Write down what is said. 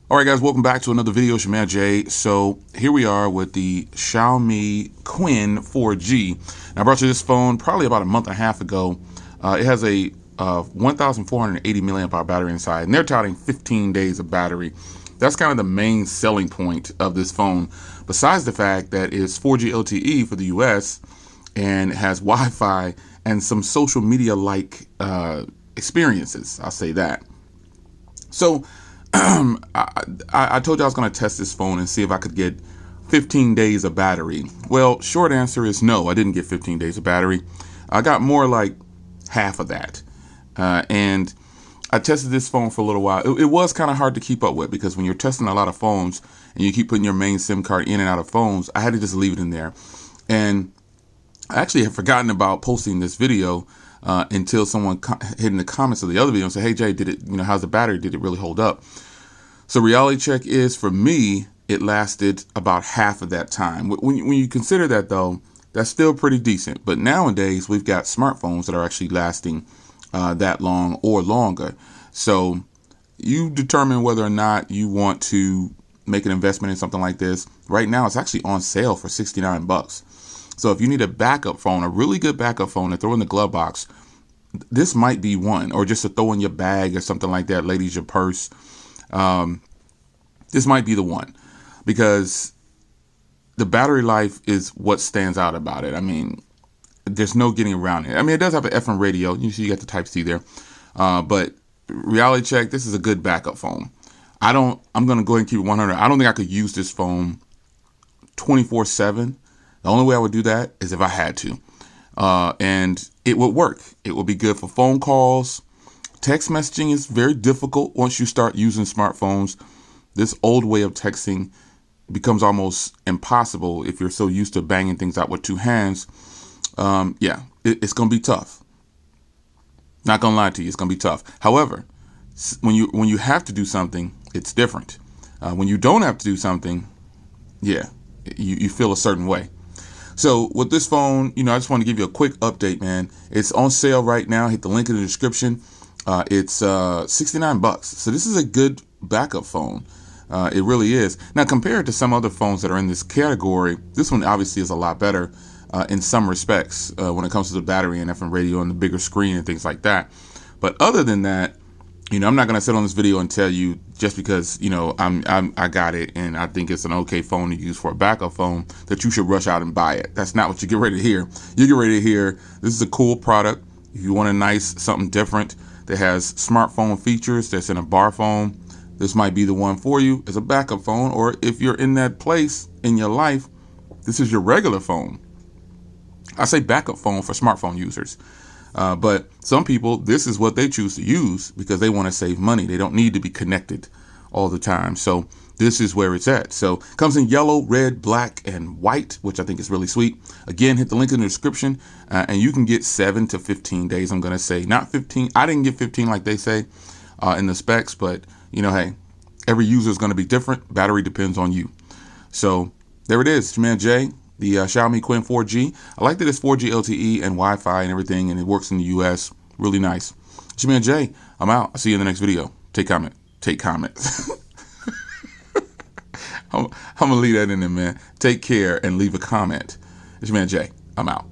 All right, guys, welcome back to another video. It's your man Jay. So here we are with the XIAOMI QIN 4G. Now, I brought you this phone probably about a month and a half ago. It has a 1,480 milliamp hour battery inside, and they're touting 15 days of battery. That's kind of the main selling point of this phone, besides the fact that it's 4G LTE for the US and it has Wi-Fi and some social media-like experiences. I'll say that. So I told you I was going to test this phone and see if I could get 15 days of battery. Well, short answer is no, I didn't get 15 days of battery. I got more like half of that. And I tested this phone for a little while. It was kind of hard to keep up with because when you're testing a lot of phones and you keep putting your main SIM card in and out of phones, I had to just leave it in there. And I actually had forgotten about posting this video until someone hit in the comments of the other video and said, "Hey Jay, did it? How's the battery? Did it really hold up?" So reality check is, for me, it lasted about half of that time. When you consider that, though, that's still pretty decent. But nowadays, we've got smartphones that are actually lasting that long or longer. So you determine whether or not you want to make an investment in something like this. Right now, it's actually on sale for $69. So if you need a backup phone, a really good backup phone to throw in the glove box, this might be one. Or just to throw in your bag or something like that, ladies, your purse. This might be the one, because the battery life is what stands out about it. I mean, there's no getting around it. I mean, it does have an FM radio. You see, you got the Type-C there. But reality check, this is a good backup phone. I'm going to go ahead and keep it 100. I don't think I could use this phone 24/7. The only way I would do that is if I had to. And it would work. It would be good for phone calls. Text messaging is very difficult once you start using smartphones. This old way of texting becomes almost impossible if you're so used to banging things out with two hands. It's going to be tough. Not going to lie to you, it's going to be tough. However, when you have to do something, it's different. When you don't have to do something, you feel a certain way. So with this phone, I just want to give you a quick update, man. It's on sale right now. Hit the link in the description. It's $69. So this is a good backup phone. It really is. Now, compared to some other phones that are in this category, this one obviously is a lot better in some respects when it comes to the battery and FM radio and the bigger screen and things like that. But other than that, I'm not going to sit on this video and tell you just because, I got it and I think it's an okay phone to use for a backup phone that you should rush out and buy it. That's not what you get ready to hear. You get ready to hear, this is a cool product. If you want something different that has smartphone features that's in a bar phone, this might be the one for you as a backup phone. Or if you're in that place in your life, this is your regular phone. I say backup phone for smartphone users. But some people, this is what they choose to use because they want to save money. They don't need to be connected all the time. So this is where it's at. So it comes in yellow, red, black, and white, which I think is really sweet. Again, hit the link in the description and you can get 7 to 15 days. I'm going to say not 15. I didn't get 15 like they say in the specs, but hey, every user is going to be different. Battery depends on you. So there it is. It's your man Jay, the XIAOMI QIN 4G. I like that it's 4G LTE and Wi-Fi and everything, and it works in the US. Really nice. It's your man Jay. I'm out. I'll see you in the next video. Take comments. I'm going to leave that in there, man. Take care and leave a comment. It's your man Jay. I'm out.